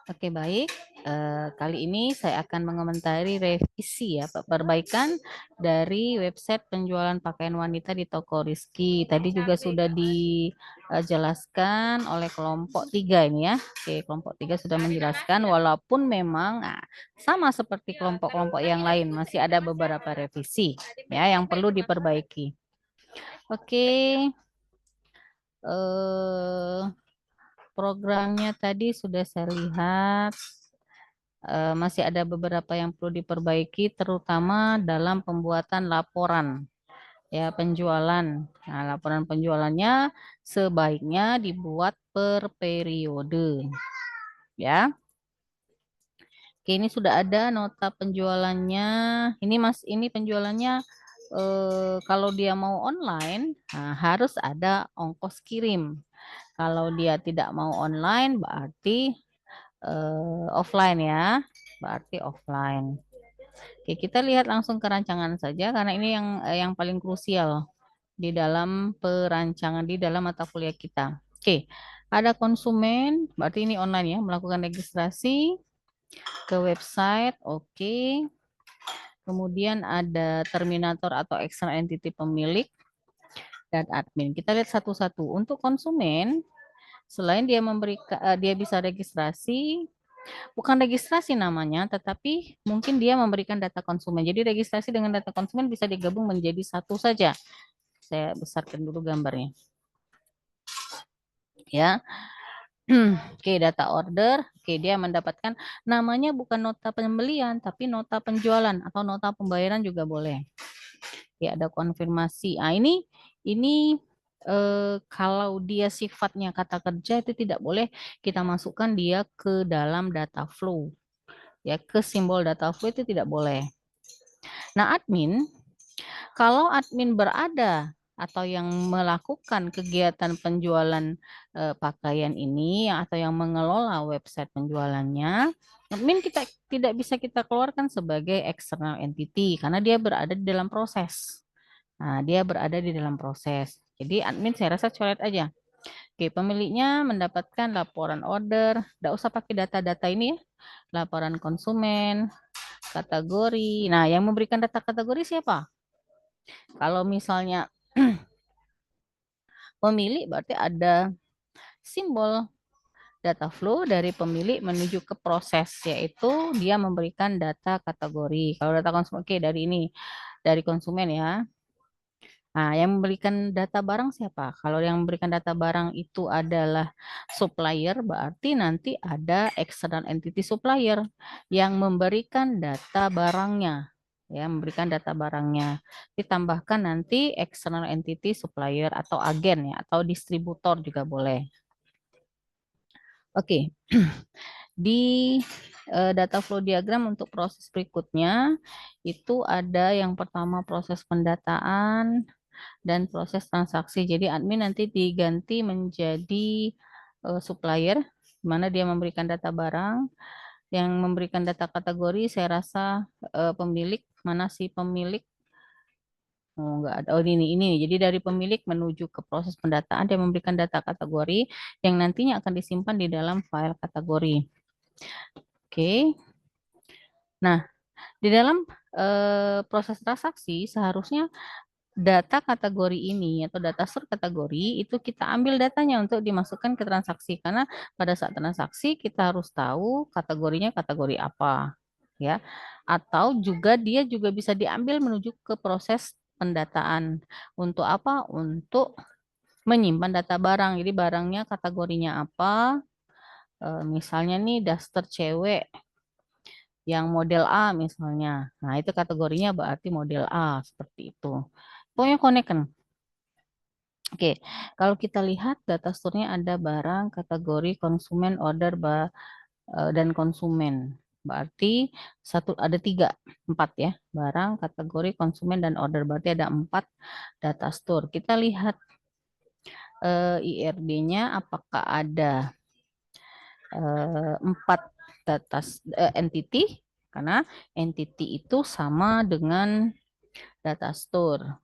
Oke, baik. Kali ini saya akan mengomentari revisi ya, perbaikan dari website penjualan pakaian wanita di toko Rizky. Tadi juga sudah dijelaskan oleh kelompok 3 ini ya. Oke, kelompok 3 sudah menjelaskan walaupun memang sama seperti kelompok-kelompok yang lain masih ada beberapa revisi ya yang perlu diperbaiki. Oke, eh, programnya tadi sudah saya lihat. Masih ada beberapa yang perlu diperbaiki, terutama dalam pembuatan laporan ya penjualan. Nah, laporan penjualannya sebaiknya dibuat per periode ya. Oke, ini sudah ada nota penjualannya. Ini Mas, ini penjualannya kalau dia mau online, nah, harus ada ongkos kirim. Kalau dia tidak mau online, berarti offline ya, berarti offline. Oke, kita lihat langsung ke rancangan saja karena ini yang paling krusial di dalam perancangan di dalam mata kuliah kita. Oke, ada konsumen, berarti ini online ya, melakukan registrasi ke website. Oke. Kemudian ada terminator atau external entity pemilik dan admin. Kita lihat satu-satu. Untuk konsumen, selain dia bisa registrasi, bukan registrasi namanya, tetapi mungkin dia memberikan data konsumen. Jadi registrasi dengan data konsumen bisa digabung menjadi satu saja. Saya besarkan dulu gambarnya. Ya. Oke, data order. Oke, dia mendapatkan namanya bukan nota pembelian, tapi nota penjualan atau nota pembayaran juga boleh. Ya, ada konfirmasi. Ah, ini kalau dia sifatnya kata kerja itu tidak boleh kita masukkan dia ke dalam data flow. Ya, ke simbol data flow itu tidak boleh. Nah, kalau admin berada atau yang melakukan kegiatan penjualan pakaian ini atau yang mengelola website penjualannya, admin kita tidak bisa kita keluarkan sebagai external entity karena dia berada di dalam proses. Nah, dia berada di dalam proses. Jadi admin saya rasa coret aja. Oke, pemiliknya mendapatkan laporan order. Tidak usah pakai data-data ini ya. Laporan konsumen, kategori. Nah, yang memberikan data kategori siapa? Kalau misalnya pemilik berarti ada simbol data flow dari pemilik menuju ke proses, yaitu dia memberikan data kategori. Kalau data konsumen, oke dari ini, dari konsumen ya. Nah, yang memberikan data barang siapa? Kalau yang memberikan data barang itu adalah supplier, berarti nanti ada external entity supplier yang memberikan data barangnya. Ya, memberikan data barangnya. Ditambahkan nanti external entity supplier atau agen ya, atau distributor juga boleh. Oke, di data flow diagram untuk proses berikutnya itu ada yang pertama proses pendataan dan proses transaksi. Jadi admin nanti diganti menjadi supplier, di mana dia memberikan data barang, yang memberikan data kategori. Saya rasa pemilik, mana sih pemilik? Oh, enggak ada. Oh, ini. Jadi dari pemilik menuju ke proses pendataan, dia memberikan data kategori yang nantinya akan disimpan di dalam file kategori. Oke. Nah, di dalam proses transaksi seharusnya data kategori ini atau data store kategori itu kita ambil datanya untuk dimasukkan ke transaksi karena pada saat transaksi kita harus tahu kategorinya kategori apa ya, atau juga dia juga bisa diambil menuju ke proses pendataan untuk apa, untuk menyimpan data barang. Jadi barangnya kategorinya apa. Misalnya nih daster cewek yang model A misalnya. Nah, itu kategorinya berarti model A seperti itu. Pokoknya connect kan. Oke, kalau kita lihat data store-nya ada barang, kategori, konsumen, order, dan konsumen. Berarti ada tiga, empat ya. Barang, kategori, konsumen, dan order. Berarti ada 4 data store. Kita lihat IRD-nya apakah ada 4 data entity, karena entity itu sama dengan data store.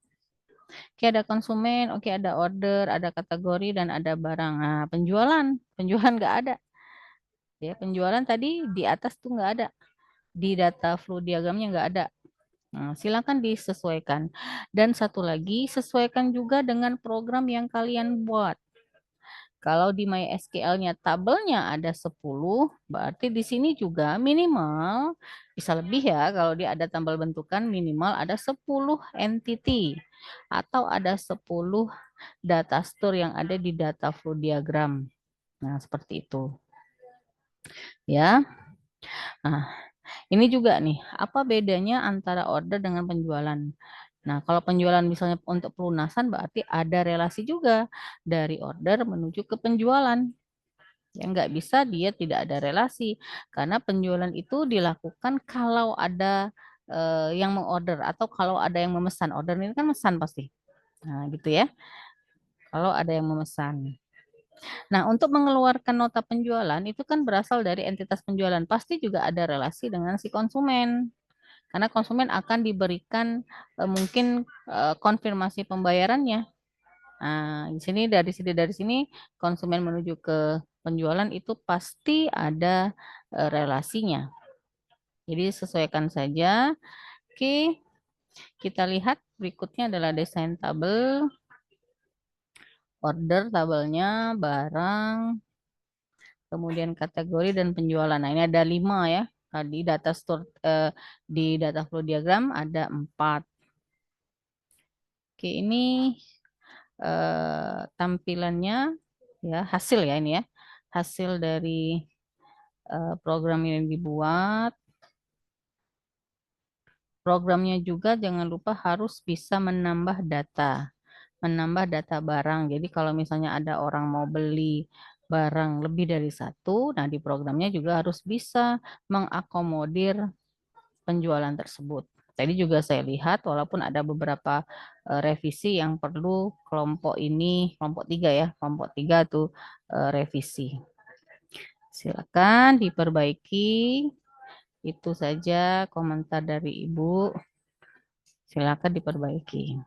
Oke, ada konsumen, oke ada order, ada kategori, dan ada barang. Nah, penjualan nggak ada. Ya, penjualan tadi di atas tuh nggak ada. Di data flow diagramnya nggak ada. Nah, silakan disesuaikan. Dan satu lagi, sesuaikan juga dengan program yang kalian buat. Kalau di MySQL-nya tabelnya ada 10, berarti di sini juga minimal, bisa lebih ya, kalau dia ada tabel bentukan minimal ada 10 entity. Atau ada 10 data store yang ada di data flow diagram. Nah, seperti itu. Ya. Nah, ini juga nih, apa bedanya antara order dengan penjualan? Nah, kalau penjualan misalnya untuk pelunasan berarti ada relasi juga dari order menuju ke penjualan. Ya, nggak bisa dia tidak ada relasi karena penjualan itu dilakukan kalau ada yang mengorder atau kalau ada yang memesan. Order ini kan memesan pasti. Nah, gitu ya. Kalau ada yang memesan. Nah, untuk mengeluarkan nota penjualan itu kan berasal dari entitas penjualan. Pasti juga ada relasi dengan si konsumen. Karena konsumen akan diberikan mungkin konfirmasi pembayarannya. Nah, di sini konsumen menuju ke penjualan itu pasti ada relasinya. Jadi sesuaikan saja. Oke, kita lihat berikutnya adalah desain tabel, order tabelnya, barang, kemudian kategori dan penjualan. Nah, ini ada 5 ya. Di data store di data flow diagram ada 4. Oke, ini tampilannya ya hasil ya ini ya. Hasil dari program yang dibuat. Programnya juga jangan lupa harus bisa menambah data. Menambah data barang. Jadi kalau misalnya ada orang mau beli barang lebih dari satu, nah di programnya juga harus bisa mengakomodir penjualan tersebut. Tadi juga saya lihat walaupun ada beberapa revisi yang perlu kelompok ini, kelompok 3 ya, kelompok 3 tuh revisi. Silakan diperbaiki. Itu saja komentar dari Ibu. Silakan diperbaiki.